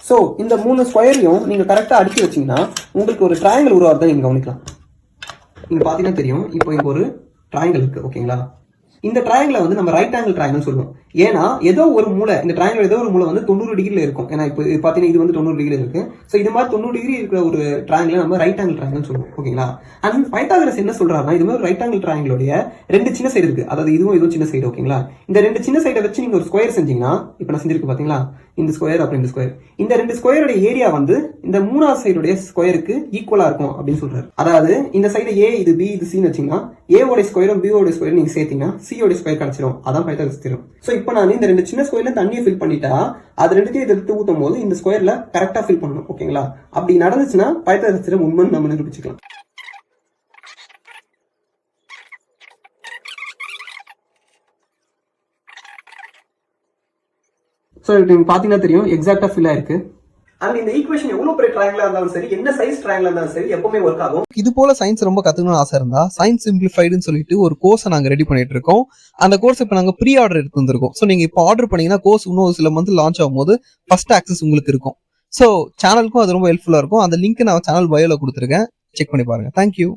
So இந்த 3 ஸ்கொயரையும் நீங்கள் கரெக்டாக அடுக்கி வச்சிங்கன்னா உங்களுக்கு ஒரு ட்ரையாங்கிள் உருவாகிறத நீங்கள் கவனிக்கலாம். இங்கே பார்த்தீங்கன்னா தெரியும், இப்போ இங்கே ஒரு ட்ரையாங்கிள் இருக்குது. ஓகேங்களா, இந்த ட்ரையாங்கிளை வந்து நம்ம ரைட் ஆங்கிள் ட்ரையாங்கிள் சொல்லுவோம். ஏன்னா ஏதோ ஒரு மூலை, இந்த ட்ரையாங்கிள் ஏதோ ஒரு மூலை வந்து 90 டிகிரியில் இருக்கும். ஏன்னா இப்போ பார்த்தீங்கன்னா இது வந்து 90 டிகிரி இருக்கு. ஸோ இது மாதிரி 90 டிகிரி இருக்கிற ஒரு ட்ரையாங்கிளை நம்ம ரைட் ஆங்கிள் ட்ரையாங்கிள் சொல்லுவோம். ஓகேங்களா, அண்ட் பைத்தாகரஸ் என்ன சொல்றாருன்னா, இது மாதிரி ரைட் ஆங்கிள் ட்ரையாங்கிளோடைய 2 சின்ன சைடு இருக்கு. அதாவது இதுவும் சின்ன சைடு. ஓகேங்களா, இந்த 2 சின்ன சைடை வச்சு நீங்க ஒரு ஸ்கொயர் செஞ்சீங்கன்னா, இப்போ நான் செஞ்சிருக்கு பாத்தீங்களா, இந்த ஸ்கொயர் அப்புறம் இந்த ஸ்கொயர், இந்த 2 ஸ்கொயரோட ஏரியா வந்து இந்த 3வது சைடுடைய ஸ்கொயருக்கு ஈக்குவலா இருக்கும் அப்படின்னு சொல்றாரு. அதாவது இந்த சைடு ஏ, இது பி, இது சின்னு வச்சீங்கன்னா ஏ ஓட ஸ்கொயரும் பி ஓட ஸ்கொயரும் நீங்க சேர்த்தீங்கன்னா சி ஓட ஸ்கொயர் கிடைச்சிடும். அதான் பைத்தாகரஸ் தியரம். ஸோ இப்போ நான் இந்த 2 சின்ன ஸ்கொயர்ல தண்ணியை ஃபில் பண்ணிட்டா அது 2த்தையும் இதை எடுத்து ஊற்றும் போது இந்த ஸ்கொயர்ல கரெக்டா ஃபில் பண்ணணும். ஓகேங்களா, அப்படி நடந்துச்சுன்னா பைத்தாகரஸ் தியரம் உண்மைன்னு நம்ம நிரூபிச்சுக்கலாம். ஸோ நீங்க பாத்தீங்கன்னா தெரியும், எக்ஸாக்டா ஃபில் ஆயிருக்கு. அண்ட் இந்த ஈக்குவேஷன் எவ்வளவு பெரிய ட்ரையாங்கிளா இருந்தாலும் சரி, என்ன சைஸ் ட்ரையாங்கிளா இருந்தாலும் சரி, எப்பவுமே ஒர்க் ஆகும். இது போல சயின்ஸ் ரொம்ப கத்துக்கணும்னு ஆசை இருந்தா சயின்ஸ் சிம்பிளிஃபைடுன்னு சொல்லிட்டு ஒரு கோர்ஸை நாங்க ரெடி பண்ணிட்டு இருக்கோம். அந்த கோர்ஸ் இப்போ நாங்க ப்ரீ ஆர்டர் எடுத்து வந்திருக்கோம். ஸோ நீங்க இப்போ ஆர்டர் பண்ணீங்கன்னா கோர்ஸ் இன்னும் சில மந்த் லான்ச் ஆகும்போது ஃபர்ஸ்ட் ஆக்சஸ் உங்களுக்கு இருக்கும். ஸோ சேனலுக்கும் அது ரொம்ப ஹெல்ப்ஃபுல்லா இருக்கும். அந்த லிங்க் நான் சேனல் பயோல கொடுத்துருக்கேன், செக் பண்ணி பாருங்க. தேங்க்யூ.